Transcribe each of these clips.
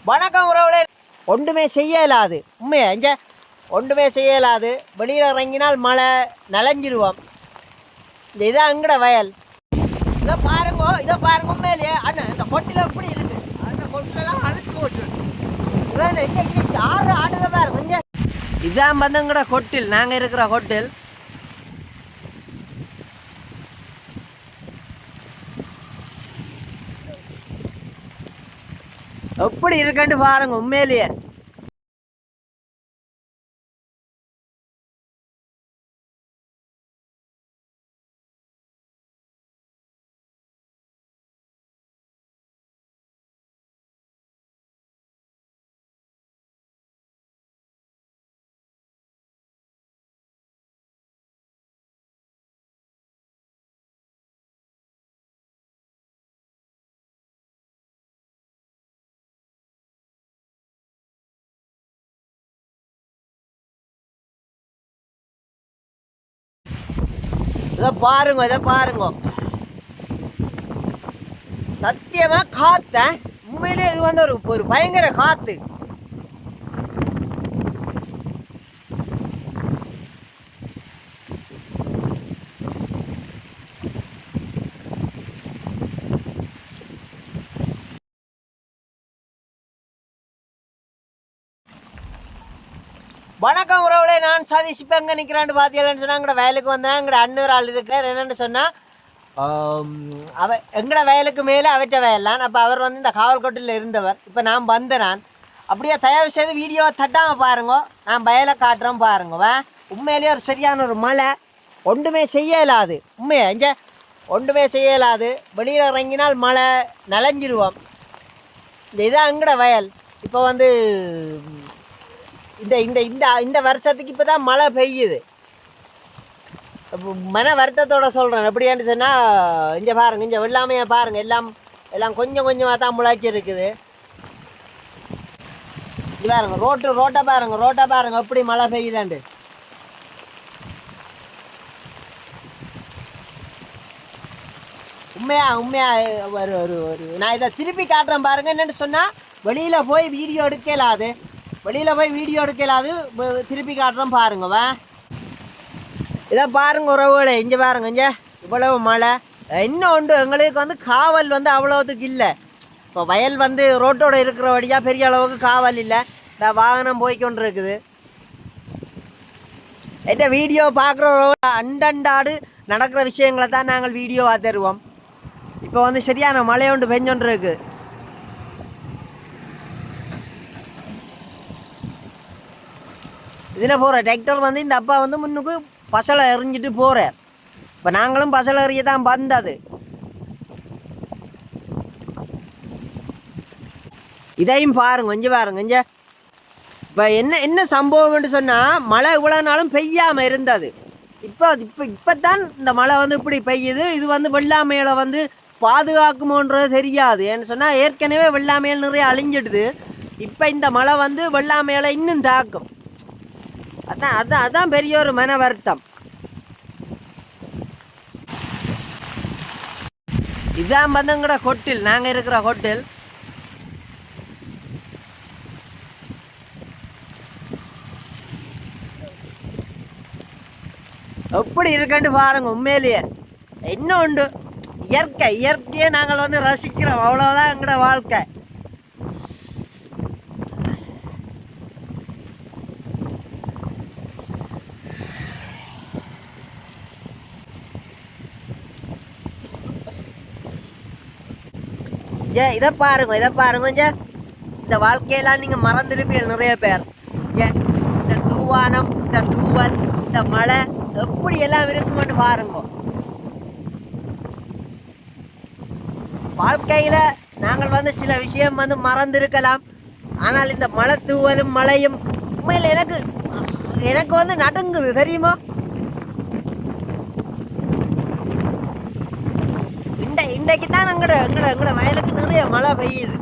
வணக்கம் உறவுகளே. ஒன்றுமே செய்யலாது, உண்மையா இங்கே ஒன்றுமே செய்யலாது. வெளியில் இறங்கினால் மழை நனைஞ்சிருவோம். இதான் எங்கட வயல். இதை பாருங்க உண்மையிலேயே அண்ணன் இந்த கொட்டில எப்படி இருக்கு. அந்த கொட்டிலாம் அழுத்து கொட்டு இங்கே ஆறு ஆடுத பாருங்க. இங்கே இதான் வந்து எங்கட கொட்டில், நாங்கள் இருக்கிற கொட்டில். எப்படி இருக்குன்னு பாருங்க உண்மையிலேயே. இதை பாருங்க சத்தியமா காத்த உண்மையிலே இது வந்து ஒரு பயங்கர காத்து. வணக்கம் உறவுகளே, நான் சதீஷ். இப்போ எங்கே நிற்கிறான்னு பார்த்தீங்கன்னு சொன்னால் எங்கட வயலுக்கு வந்தேன். எங்கட அண்ணூர் ஆள் இருக்கிறார். என்னென்னு சொன்னால் எங்கட வயலுக்கு மேலே அவற்ற வயல்லாம். அப்போ அவர் வந்து இந்த காவல்கோட்டில் இருந்தவர். இப்போ நான் வந்தேன். அப்படியே தயவு செய்து வீடியோவை தட்டாமல் பாருங்க. நான் வயலை காட்டுறேன் பாருங்க. உண்மையிலேயே ஒரு சரியான ஒரு மழை. ஒன்றுமே செய்யலாது, உண்மையா இங்கே ஒன்றுமே செய்யலாது. வெளியில் இறங்கினால் மழை நனைஞ்சிருவோம். இதான் எங்கட வயல். இப்போ வந்து இந்த இந்த இந்த இந்த வருஷத்துக்கு இப்போ தான் மழை பெய்யுது. மன வருத்தத்தோடு சொல்கிறேன். எப்படின்னு சொன்னால் இங்கே பாருங்கள், இங்கே வெள்ளாமையை பாருங்கள். எல்லாம் கொஞ்சம் கொஞ்சமாக தான் முளைச்சி இருக்குது. இது பாருங்க, ரோட்டை பாருங்க எப்படி மழை பெய்யுதாண்டு. உண்மையா ஒரு நான் இதை திருப்பி காட்டுறேன் பாருங்க. என்னென்னு சொன்னால் வெளியில் போய் வீடியோ எடுக்கலாது. திருப்பி காட்டுறோம் பாருங்க. இதை பாருங்க உறவுகளே, இங்கே பாருங்க. இங்கே இவ்வளவு மழை. இன்னும் உண்டு, எங்களுக்கு வந்து காவல் வந்து அவ்வளோத்துக்கு இல்லை. இப்போ வயல் வந்து ரோட்டோட இருக்கிறபடியாக பெரிய அளவுக்கு காவல் இல்லை. இந்த வாகனம் போய்கொண்டு இருக்குது. என்ன வீடியோ பார்க்குற அண்டண்டாடு நடக்கிற விஷயங்களை தான் நாங்கள் வீடியோவாக தருவோம். இப்போ வந்து சரியான மழை ஒன்று பெஞ்சொன்று இருக்குது. இதில் போகிற டிராக்டர் வந்து இந்த அப்பா வந்து முன்னுக்கு பசலை எறிஞ்சிட்டு போகிறார். இப்போ நாங்களும் பசலை எறிய தான் வந்தது. இதையும் பாருங்க, இங்கே பாருங்க. இங்கே இப்போ என்ன சம்பவம்னு சொன்னால் மழை இவ்வளோ நாளும் பெய்யாமல் இருந்தது. இப்போ தான் இந்த மழை வந்து இப்படி பெய்யுது. இது வந்து வெள்ளாமையில வந்து பாதுகாக்குமோன்றது தெரியாது. ஏன்னு சொன்னால் ஏற்கனவே வெள்ளாமையில் நிறைய அழிஞ்சிடுது. இப்போ இந்த மழை வந்து வெள்ளாமையில இன்னும் தாக்கும். அதான் பெரிய ஒரு மன வருத்தம். இதான் வந்து எங்கட கொட்டில், நாங்கள் இருக்கிற கொட்டில். எப்படி இருக்குன்னு பாருங்க உண்மையிலேயே. இன்னும் உண்டு, இயற்கையை நாங்கள் வந்து ரசிக்கிறோம். அவ்வளோதான் எங்கட வாழ்க்கை. இதை பாருங்க. இந்த வாழ்க்கையெல்லாம் நீங்கள் மறந்துருப்பீர்கள் நிறைய பேர். இந்த தூவானம், இந்த தூவல், இந்த மழை எப்படி எல்லாம் இருக்குமென்னு பாருங்க. வாழ்க்கையில் நாங்கள் வந்து சில விஷயம் வந்து மறந்துருக்கலாம். ஆனால் இந்த மழை தூவலும் மழையும் உண்மையில் எனக்கு வந்து நடுங்குது தெரியுமா. இன்றைக்கு தான் எங்கட வயலுக்கு நிறைய மழை பெய்யுது.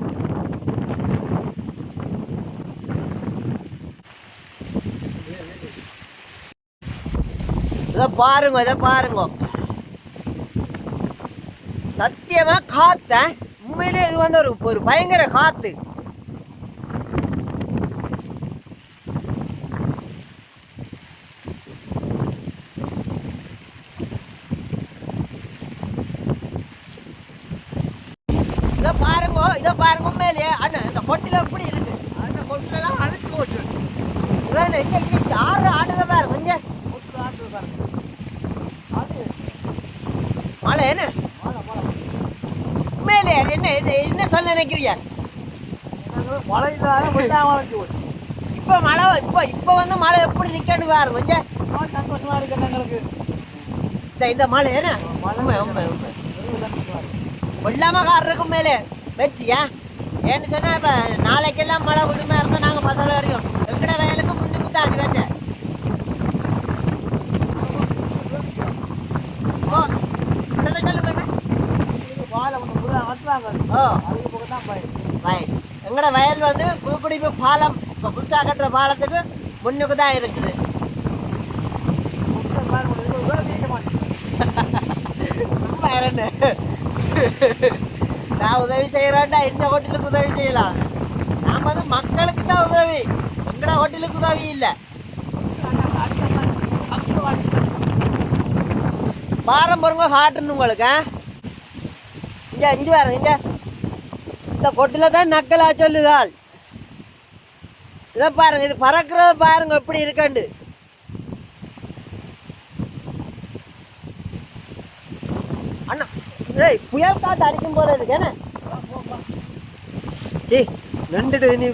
இதை பாருங்க சத்தியமா காத்த உண்மையிலே இது வந்து ஒரு பயங்கர காத்து. மழை இல்லாத வெள்ளாம இப்போ மழை இப்போ வந்து மழை எப்படி நிற்கன்னு பாரு கொஞ்சம் சந்தோஷமா இருக்கு எங்களுக்கு. இந்த மழை ஏன்னா வெள்ளாமக்காரருக்கும் மேலே வெற்றியா ஏன்னு சொன்னா இப்போ நாளைக்கெல்லாம் மழை விடுமா இருந்தால் நாங்கள் பசங்க அறியோம் எங்கட வயலுக்கு முன்னுக்கு தான் அது வேண்ட எங்கட வயல் வந்து புதுக்குடிப்பு பாலம் இப்போ புதுசாக கட்டுற பாலத்துக்கு முன்னுக்கு தான் இருக்குது. சும்மா இரண்டு நான் உதவி செய்கிறேன்டா என்ன ஹோட்டலுக்கு உதவி செய்யலாம். நாம் வந்து மக்களுக்கு தான் உதவி, எங்கட ஹோட்டலுக்கு உதவி இல்லை. பாரம் பாருங்க காட்டுன்னு உங்களுக்கு. இங்கே பாருங்க, இங்கே இந்த கொட்டில தான் நக்கலா சொல்லுதாள். இதை பாருங்க, இது பறக்கிறத பாருங்க எப்படி இருக்கண்டு. அண்ணா ஏய் புயல் காற்று அடிக்கும் போல இருக்கு என்ன சி ரெண்டுட்டு நீ